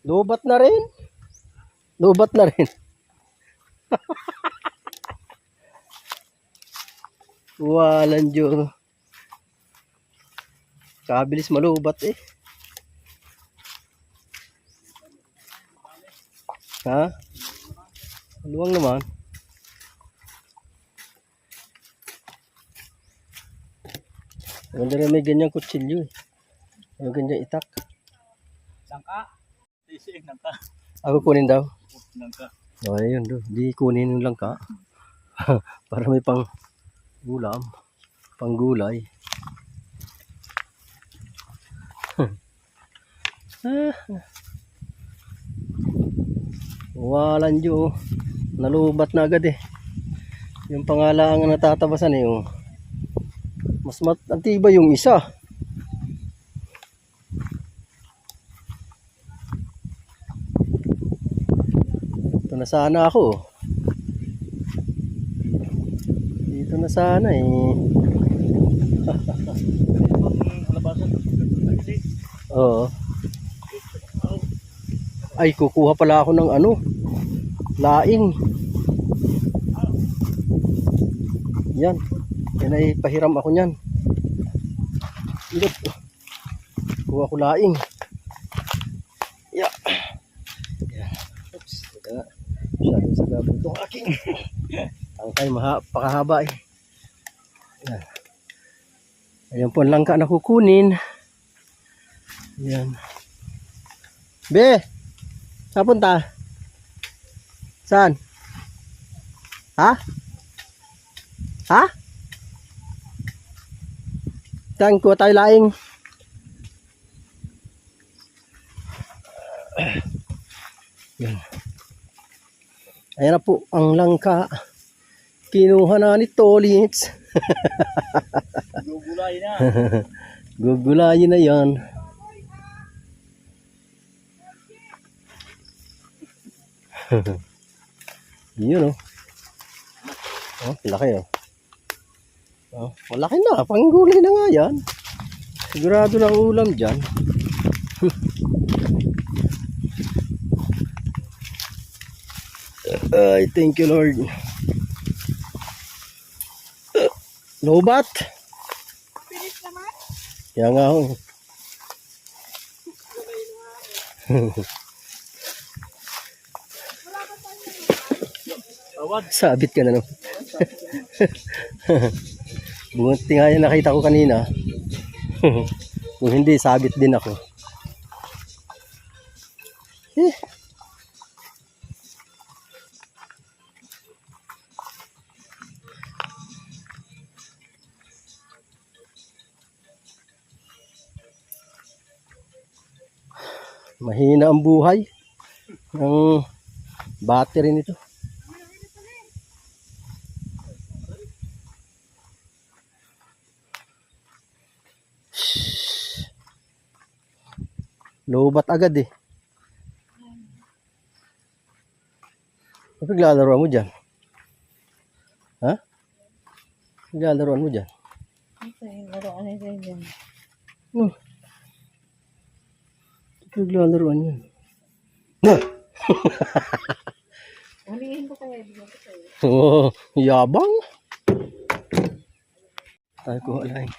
Lubat na rin. Lubat na rin. Walang Diyos. Kabilis malubat eh. Ha? Luwang naman. Maganda rin may ganyang kutsilyo eh. May ganyang itak. Langka. Ising langka. Ako kunin daw. Langka. O ayun do. Di kunin yung langka. Para may pang ulam. Pang gulay. Walang Diyos. Nalubat na agad eh. Yung pangalang natatabasan eh. Oh. Mas matibay yung isa. Ito na sana ako. Dito na sana eh. Oo. Ay, kukuha pala ako ng ano. Laing. Yan. Yan ay pahiram ako niyan. Kuha ko laing. Yeah. Yan. Oops. Ito nga. Masyadong sa gabon itong aking. Tangkay pakahaba eh. Yan. Ayan po ang langka na kukunin. Yan. Be! Saan punta? Saan? Ha? Ha? Saan kuha tayo laing? Yan. Ayan na po ang langka. Kinuha na ni Tolits. Gugulay na. Gugulayin na yan. Yun oh. Oh, laki oh. Oh, malaki na. Panggulay na nga yan. Sigurado na ulam dyan. Ay, thank you Lord. Lobat. Pilit naman. Kaya nga ho. Tawad. Sabit ka na naman. Bunti nga yan nakita ko kanina. Kung hindi, sabit din ako. Eh. Mahina ang buhay ng battery nito. Lobat agad eh. Ano paglalaro mo dyan? Ha? Paglalaro mo dyan? Ito yung laruan nito dyan. Oh. Paglalaroan yan. Hulihin ko kayo. Bigyan ko kayo. Oh, yabang. Ay ko alay.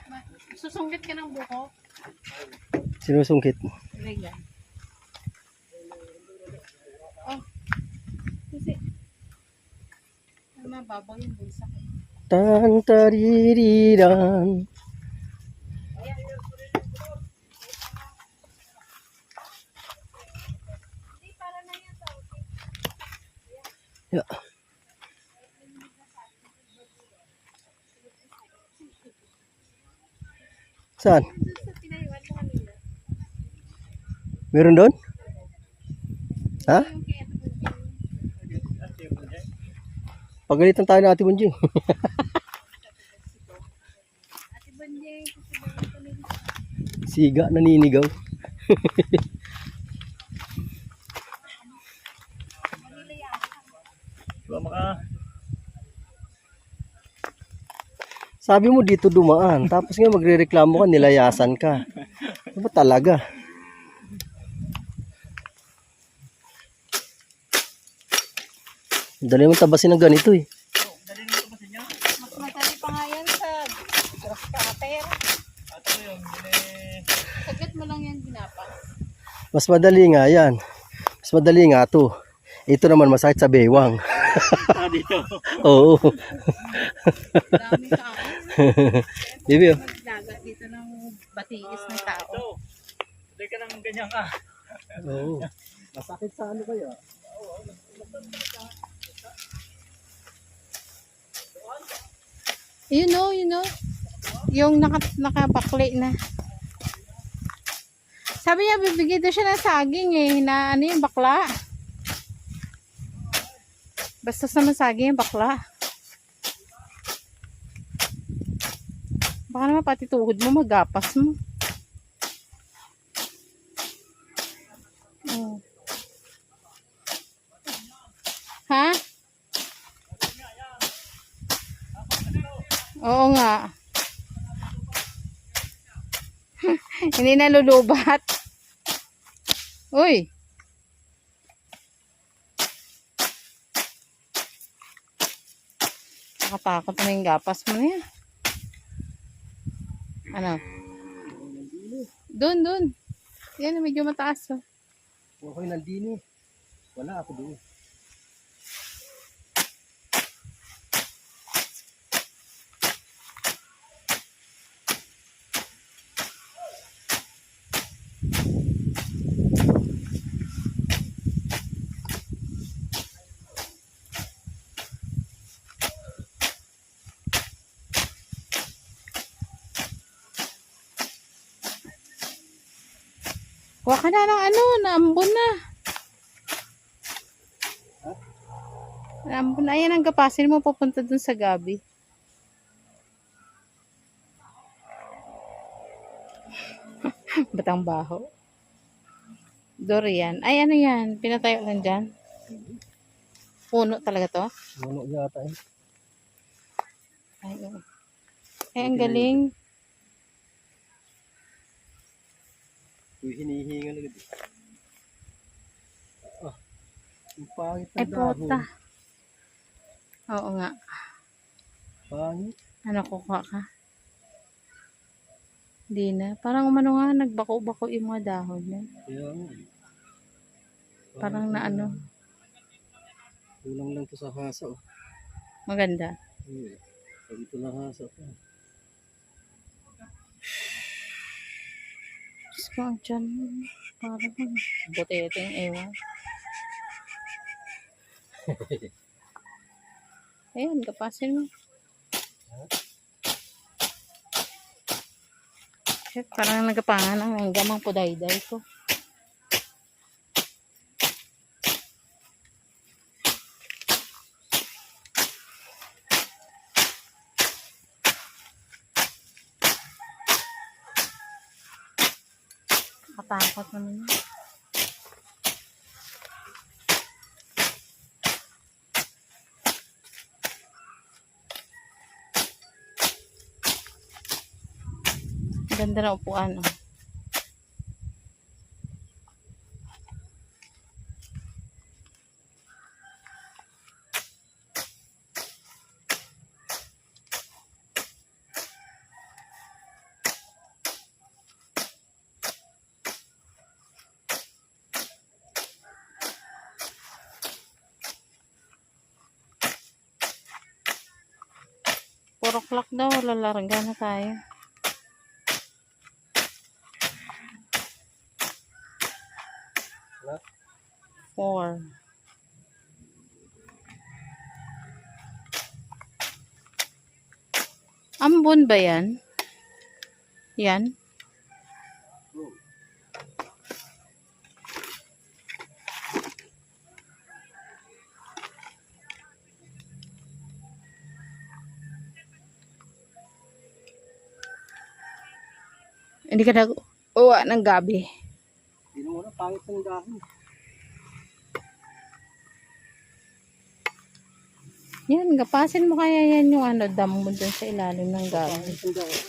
Susungkit ka ng buko. Sinusungkit mo. Lagyan. Oh. Kasi. Mababaw yung bulsa ko. Tantaririran. Yeah. Saan? Meron doon? Ha? Pagalitan tayo na Ate Bunjing. Siga naninigaw. Diba maka... Sabi mo dito dumaan, tapos nga magrereklamo ka, nilayasan ka. Ano ba talaga? Dali mo tabasin ng ganito eh. Mas madali pa nga yan sa grass cutter. At ano yung Saglit mo lang yan ginapa. Mas madali nga yan. Mas madali nga to. Ito naman masakit sa bewang. dito. Oo. Dami sa akin. Bibi oh. Magdagat dito ng batiis ng tao. Ito. Hindi ka nang ganyan ka. Oo. Masakit sa ano kaya? You know. Yung nakabakli na. Sabi niya, bibigyan daw siya ng saging eh. Na ano yung bakla. Basta sa masaging yung bakla. Baka naman pati tuhod mo, magapas mo. Oh. Ha? Oo nga. Hindi nalulubat. Uy. Nakatakot na yung gapas mo na yan. Ano? Doon. Yan, medyo mataas. Oh. Okay, nandini. Wala ako doon. Kuha ka na ng ano, naambon na. Ayan ang gapasin mo papunta dun sa gabi. Batang baho. Durian. Ay, ano yan? Pinatayo lang dyan. Puno talaga to? Ano yata eh. Ay, oo. Ay, ang galing. Yung hinihingal agad eh. Ah, ang pangit Ay, ng dahon. puta. Oo nga. Pangit. Ano, kuha ka? Hindi na. Parang umano nga, nagbako-bako yung mga dahon niya. Kaya nga. Parang na ano, Kulang lang to sa hasa oh. maganda. Pag ito na hasa pa. Diyos ko, ang tiyan mo. Parang buti ito yung ewan. Ayan, kapasin mo. Shit, parang nagapangan ang gamang puday-day ko. Katakot naman yun. Ganda na upuan. Oh. Puro clock daw. Lalarga na tayo. Wala. 4. Ambon ba yan? Yan? Hindi ka nag-uwa ng gabi. Hindi mo na pangit ng dahon. Yan, gapasin mo kaya yan yung ano, dam mo dun sa ilalim ng gabi. Pangit ng dahon.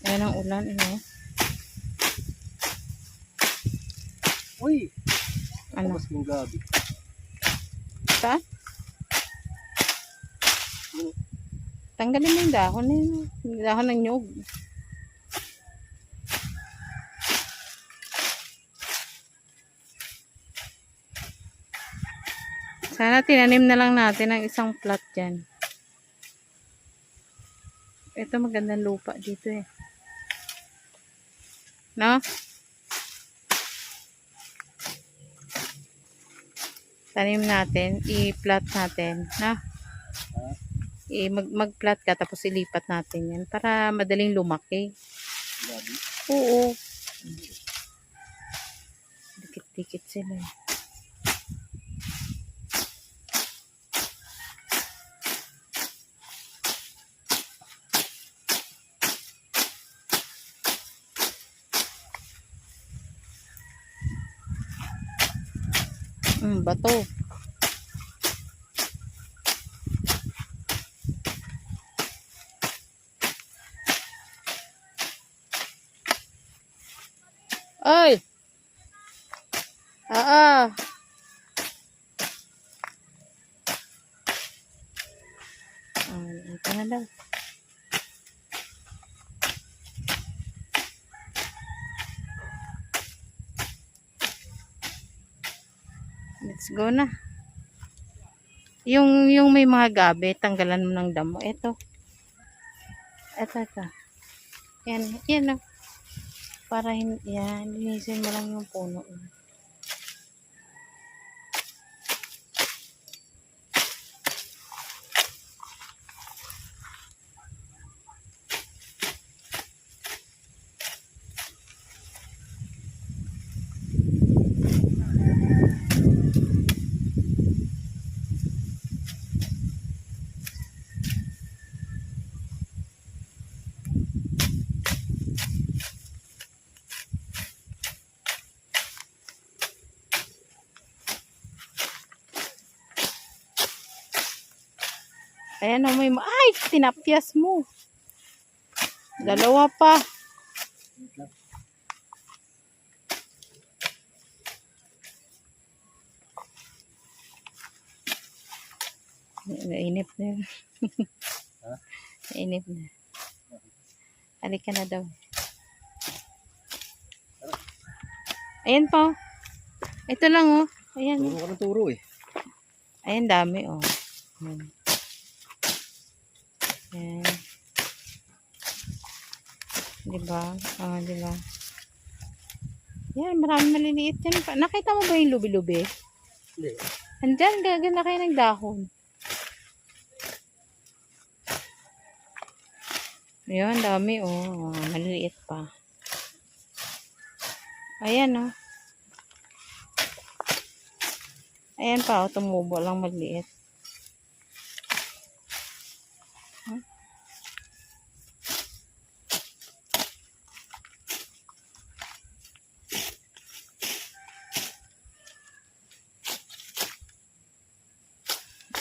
Ayan ang ulan, ano? Uy! Ano? Tapos yung gabi. Saan? Tanggalin mo yung dahon na yun. Yung dahon ng nyug. Sana tinanim na lang natin ang isang plot dyan. Ito magandang lupa dito eh. No? Tanim natin, i-plot natin, no? Mag-plot ka tapos ilipat natin yan para madaling lumaki. Gabi. Oo. Dikit-dikit sila. Bato. Ay! Ito na daw. Let's go na. Yung may mga gabi, tanggalan mo ng damo. Ito. Yan, yan o. Para yan, linisin mo lang yung puno. Ayan o, ay, tinapyas mo. Dalawa pa. Nainip na yun. Ha? Nainip na. Halika na daw. Ayan pa. Ito lang oh. Ayan. Turo ka ng turo eh. Ayan, dami oh. Ayan. Ayan. Diba? Diba? Yan, marami maliliit yan. Nakita mo ba yung lubi-lubi? Hindi. Andyan, gaganda kayo ng dahon. Ayan, dami oh. Maliliit pa. Ayan oh. Ayan pa oh, tumubo lang maliit. Huh?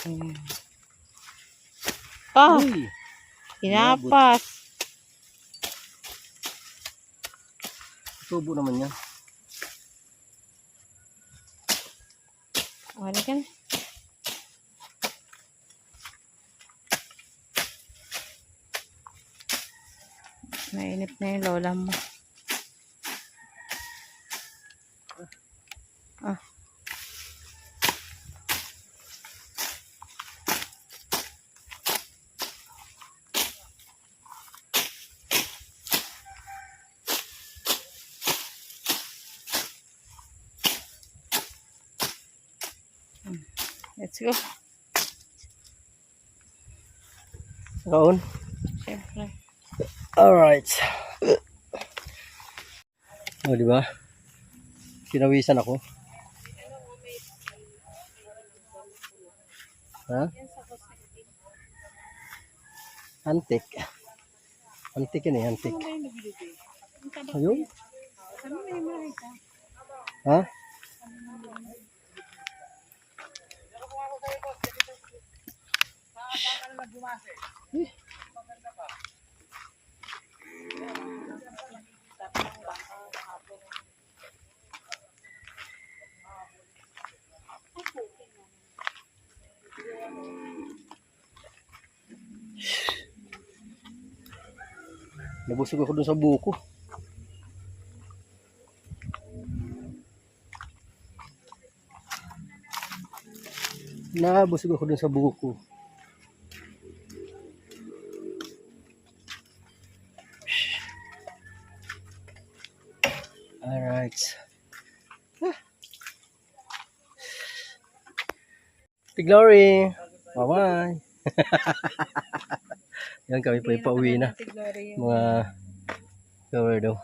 Ayan. Oh, Uy! pinapas. Tubo naman yan. Wala ka na. Mainip na yung lola mo. Ah. Let's go. Kaon? Siyempre. Alright. O, di ba? Kinawisan ako. Ha? Antik. Antik yun eh, antik. Ayun. Ha? Nabusog ako dun sa buko. Nabusog ako dun sa buko. Alright. Ate Glory. Bye-bye. Yan kami pa pauwi na. Mga cover daw.